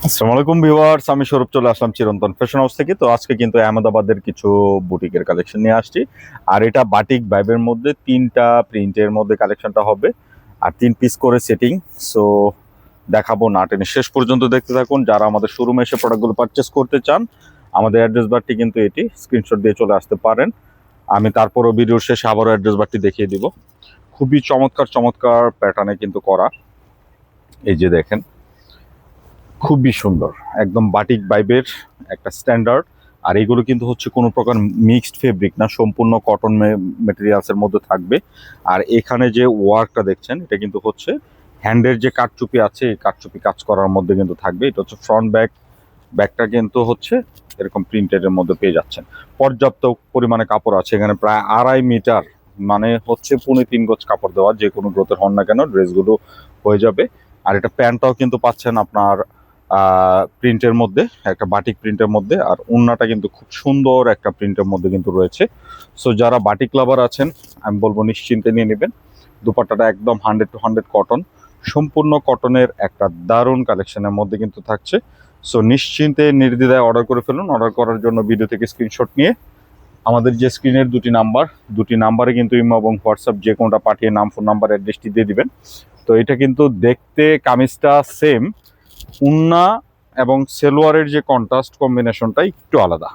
আসসালামু আলাইকুম ভিউয়ার্স, আমি সৌরভ চলে আসলাম চিরন্তন ফ্যাশন হাউস থেকে। তো আজকে কিন্তু আহমেদাবাদের কিছু বুটিকের কালেকশন নিয়ে আসছি। আর এটা বাটিক ভাইবের মধ্যে তিনটা প্রিন্টের মধ্যে কালেকশনটা হবে, আর 3 পিস করে সেটিং। সো দেখাবো, না টেনে শেষ পর্যন্ত দেখতে থাকুন। যারা আমাদের শোরুমে এসে প্রোডাক্টগুলো পারচেস করতে চান, আমাদের অ্যাড্রেস বারটি কিন্তু এটি, স্ক্রিনশট দিয়ে চলে আসতে পারেন। আমি তারপরও ভিডিওর শেষে আবারও অ্যাড্রেস বারটি দেখিয়ে দিব। খুবই চমৎকার চমৎকার প্যাটার্নে কিন্তু করা, এই যে দেখেন, খুবই সুন্দর, একদম বাটিক ভাইবের একটা স্ট্যান্ডার্ড। আর এগুলো কিন্তু হচ্ছে কোনো প্রকার মিক্সড ফেব্রিক না, সম্পূর্ণ কটন মেটেরিয়ালসের মধ্যে থাকবে। আর এখানে যে ওয়ার্কটা দেখছেন, এটা কিন্তু হচ্ছে হ্যান্ডের যে কাঠচুপি আছে, এই কাঠচুপি কাজ করার মধ্যে কিন্তু থাকবে। এটা হচ্ছে ফ্রন্ট ব্যাকটা কিন্তু হচ্ছে এরকম প্রিন্টেডের মধ্যে পেয়ে যাচ্ছেন। পর্যাপ্ত পরিমাণে কাপড় আছে এখানে, প্রায় 2.5 মিটার, মানে হচ্ছে 3.25 গজ কাপড় দেওয়া, যে কোনো গ্রোথের হন না কেন ড্রেসগুলো হয়ে যাবে। আর এটা প্যান্টটাও কিন্তু পাচ্ছেন আপনার প্রিন্টের মধ্যে, একটা বাটিক প্রিন্টের মধ্যে। আর ওড়নাটা কিন্তু খুব সুন্দর একটা প্রিন্টের মধ্যে কিন্তু রয়েছে। সো যারা বাটিক লাভার আছেন, আমি বলবো নিশ্চিন্তে নিয়ে নেবেন। দুপাট্টাটা একদম 100 to 100 কটন, সম্পূর্ণ কটনের একটা দারুণ কালেকশনের মধ্যে কিন্তু থাকছে। সো নিশ্চিন্তে নির্দ্বিধায় অর্ডার করে ফেলুন। অর্ডার করার জন্য ভিডিও থেকে স্ক্রিনশট নিয়ে আমাদের যে স্ক্রিনের দুটি নাম্বারে কিন্তু ইমো এবং হোয়াটসঅ্যাপ যে কোনটা পাঠিয়ে নাম, ফোন নাম্বার, অ্যাড্রেসটি দিয়ে দিবেন। তো এটা কিন্তু দেখতে কামিজটা সেম, উন্না এবং সেলোয়ারের যে কন্ট্রাস্ট কম্বিনেশনটা একটু আলাদা।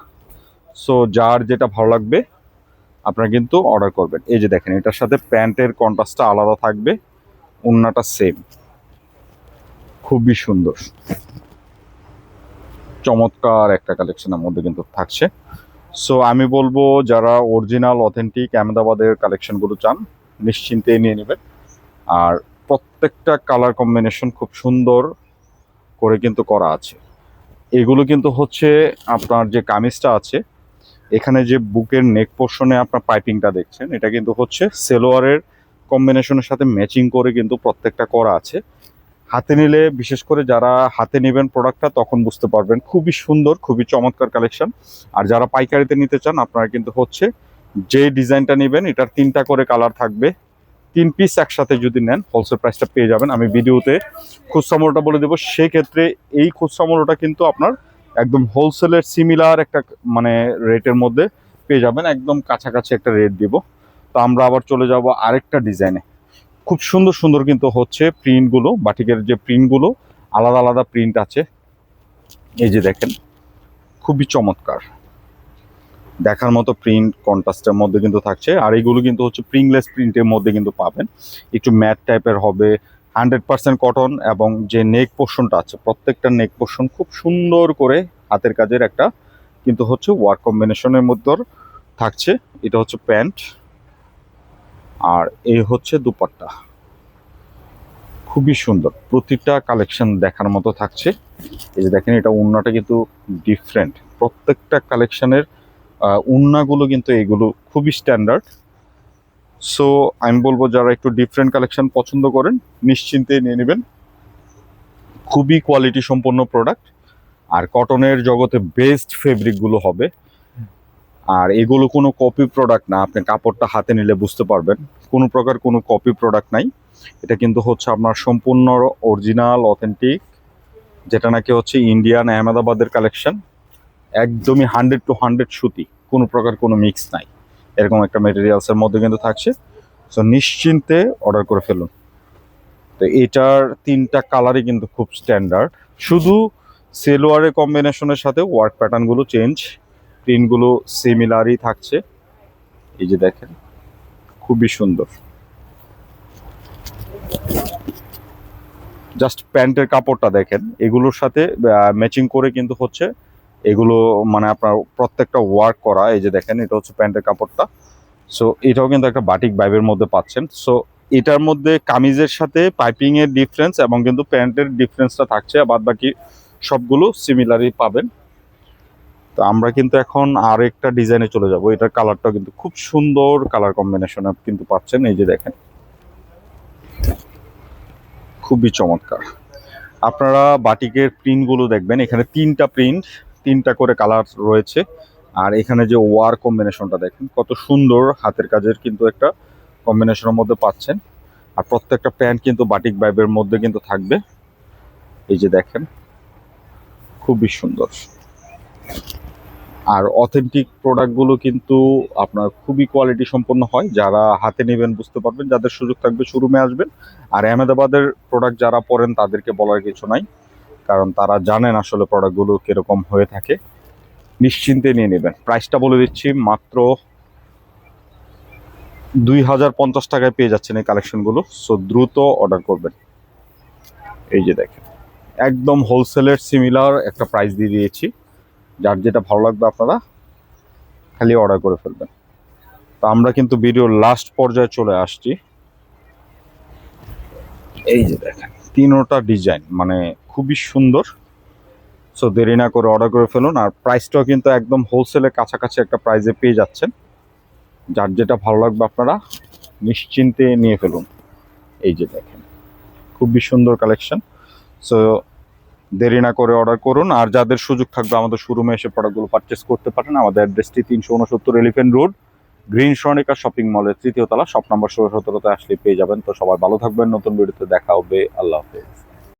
সো যার যেটা ভালো লাগবে আপনারা কিন্তু অর্ডার করবেন। এই যে দেখেন, এটার সাথে প্যান্টের কন্ট্রাস্টটা আলাদা থাকবে, উন্নাটা সেম, খুবই সুন্দর চমৎকার একটা কালেকশনের মধ্যে কিন্তু থাকছে। সো আমি বলবো, যারা অরিজিনাল অথেন্টিক আহমেদাবাদের কালেকশনগুলো চান, নিশ্চিন্তে নিয়ে নেবেন। আর প্রত্যেকটা কালার কম্বিনেশন খুব সুন্দর করে কিন্তু করা আছে। এগুলো কিন্তু হচ্ছে আপনার যে কামিজটা আছে, এখানে যে বুকের নেক পোর্শনে আপনার পাইপিংটা দেখছেন, এটা কিন্তু হচ্ছে সেলোয়ারের কম্বিনেশনের সাথে ম্যাচিং করে কিন্তু প্রত্যেকটা করা আছে। হাতে নিলে, বিশেষ করে যারা হাতে নেবেন প্রোডাক্টটা, তখন বুঝতে পারবেন খুবই সুন্দর, খুবই চমৎকার কালেকশন। আর যারা পাইকারিতে নিতে চান, আপনারা কিন্তু হচ্ছে যে ডিজাইনটা নেবেন, এটার 3টা করে কালার থাকবে। 3 পিস একসাথে যদি নেন, হোলসেল প্রাইসটা পেয়ে যাবেন। আমি ভিডিওতে খুচরা মূল্যটা বলে দেবো। সেক্ষেত্রে এই খুচরা মূল্যটা কিন্তু আপনার একদম হোলসেলের সিমিলার একটা মানে রেটের মধ্যে পেয়ে যাবেন, একদম কাছাকাছি একটা রেট দিব। তো আমরা আবার চলে যাব আরেকটা ডিজাইনে। খুব সুন্দর সুন্দর কিন্তু হচ্ছে প্রিন্টগুলো, বাটিকের যে প্রিন্টগুলো, আলাদা আলাদা প্রিন্ট আছে, এই যে দেখেন, খুবই চমৎকার দেখার মতো প্রিন্ট কন্ট্রাস্টের মধ্যে কিন্তু থাকছে। আর এগুলো কিন্তু হচ্ছে প্রিংলেস প্রিন্টের মধ্যে কিন্তু পাবেন, একটু ম্যাট টাইপের হবে, 100% কটন। এবং যে নেক পোর্শনটা আছে, প্রত্যেকটা নেক পোর্শন খুব সুন্দর করে হাতের কাজের একটা কিন্তু হচ্ছে ওয়ার্ক কম্বিনেশনের মধ্যে থাকছে। এটা হচ্ছে প্যান্ট, আর এই হচ্ছে দুপাট্টা। খুবই সুন্দর, প্রতিটা কালেকশন দেখার মতো থাকছে। এই যে দেখেন, এটা ওড়নাটা কিন্তু ডিফারেন্ট, প্রত্যেকটা কালেকশনের ওড়নাগুলো কিন্তু এগুলো খুবই স্ট্যান্ডার্ড। সো আমি বলবো, যারা একটু ডিফারেন্ট কালেকশন পছন্দ করেন, নিশ্চিন্তে নিয়ে নেবেন। খুবই কোয়ালিটি সম্পন্ন প্রোডাক্ট, আর কটনের জগতে বেস্ট ফেব্রিকগুলো হবে। আর এগুলো কোনো কপি প্রোডাক্ট না, আপনি কাপড়টা হাতে নিলে বুঝতে পারবেন কোনো প্রকার কোনো কপি প্রোডাক্ট নাই। এটা কিন্তু হচ্ছে আপনার সম্পূর্ণ অরিজিনাল অথেন্টিক, যেটা নাকি হচ্ছে ইন্ডিয়ান আহমেদাবাদের কালেকশন। একদমই 100 to 100 সুতি, কোনো প্রকার কোনো মিক্স নাই, এরকম একটা মেটেরিয়ালসের মধ্যে কিন্তু থাকছে। সো নিশ্চিন্তে অর্ডার করে ফেলুন। তো এটার 3টা কালারই কিন্তু খুব স্ট্যান্ডার্ড, শুধু সেলোয়ারের কম্বিনেশনের সাথে ওয়ার্ক প্যাটার্নগুলো চেঞ্জ, প্রিন্টগুলো সিমিলারই থাকছে। এই যে দেখেন, খুবই সুন্দর। জাস্ট প্যান্টের কাপড়টা দেখেন, এগুলোর সাথে ম্যাচিং করে কিন্তু হচ্ছে এগুলো, মানে আপনার প্রত্যেকটা ওয়ার্ক করা। এই যে দেখেন, এটা হচ্ছে প্যান্টের কাপড়টা। সো এটাও কিন্তু একটা বাটিক ভাইবের মধ্যে পাচ্ছেন। সো এটার মধ্যে কামিজের সাথে পাইপিং এর ডিফারেন্স এবং কিন্তু প্যান্টের ডিফারেন্সটা থাকছে, আর বাদ বাকি সবগুলো সিমিলারই পাবেন। তো আমরা কিন্তু এখন আরেকটা ডিজাইনে চলে যাব। এটার কালারটা কিন্তু খুব সুন্দর কালার কম্বিনেশন কিন্তু পাচ্ছেন। এই যে দেখেন, খুবই চমৎকার। আপনারা বাটিকের প্রিন্টগুলো দেখবেন, এখানে 3টা প্রিন্ট, 3টা করে কালার রয়েছে। আর এখানে যে ওয়ার কম্বিনেশনটা দেখেন, কত সুন্দর হাতের কাজের কিন্তু একটা কম্বিনেশনের মধ্যে পাচ্ছেন। আর প্রত্যেকটা প্যান্ট কিন্তু বাটিক ভাইবের মধ্যে কিন্তু থাকবে। এই যে দেখেন, খুবই সুন্দর। আর অথেন্টিক প্রোডাক্টগুলো কিন্তু আপনার খুবই কোয়ালিটি সম্পন্ন হয়। যারা হাতে নেবেন বুঝতে পারবেন, যাদের সুযোগ থাকবে শোরুমে আসবেন। আর আহমেদাবাদের প্রোডাক্ট যারা পরেন তাদেরকে বলার কিছু নাই, কারণ তারা জানেন আসলে প্রোডাক্টগুলো কিরকম হয়ে থাকে। নিশ্চিন্তে নিয়ে নেবেন। প্রাইসটা বলে দিচ্ছি, মাত্র 2050 টাকায় পেয়ে যাচ্ছেন এই কালেকশনগুলো। সো দ্রুত অর্ডার করবেন। এই যে দেখেন, একদম হোলসেলের সিমিলার একটা প্রাইস দিয়ে দিয়েছি। যার যেটা ভালো লাগবে আপনারা খালি অর্ডার করে ফেলবেন। তো আমরা কিন্তু ভিডিওর লাস্ট পর্যায়ে চলে আসছি। এই যে দেখেন, তিনোটা ডিজাইন মানে খুবই সুন্দর। সো দেরি না করে অর্ডার করে ফেলুন। আর প্রাইসটাও কিন্তু একদম হোলসেলের কাছাকাছি একটা প্রাইসে পেয়ে যাচ্ছেন। যার যেটা ভালো লাগবে আপনারা নিশ্চিন্তে নিয়ে ফেলুন। এই যে দেখেন, খুবই সুন্দর কালেকশন। সো দেরি না করে অর্ডার করুন। আর যাদের সুযোগ থাকবে আমাদের শোরুমে এসে প্রোডাক্টগুলো পারচেস করতে পারেন। আমাদের অ্যাড্রেসটি 369 elephant road, green Sonica shopping মলের 3য় তলা, শপ নাম্বার 17-তে আসলে পেয়ে যাবেন। তো সবাই ভালো থাকবেন, নতুন ভিডিওতে দেখা হবে। আল্লাহ হাফেজ।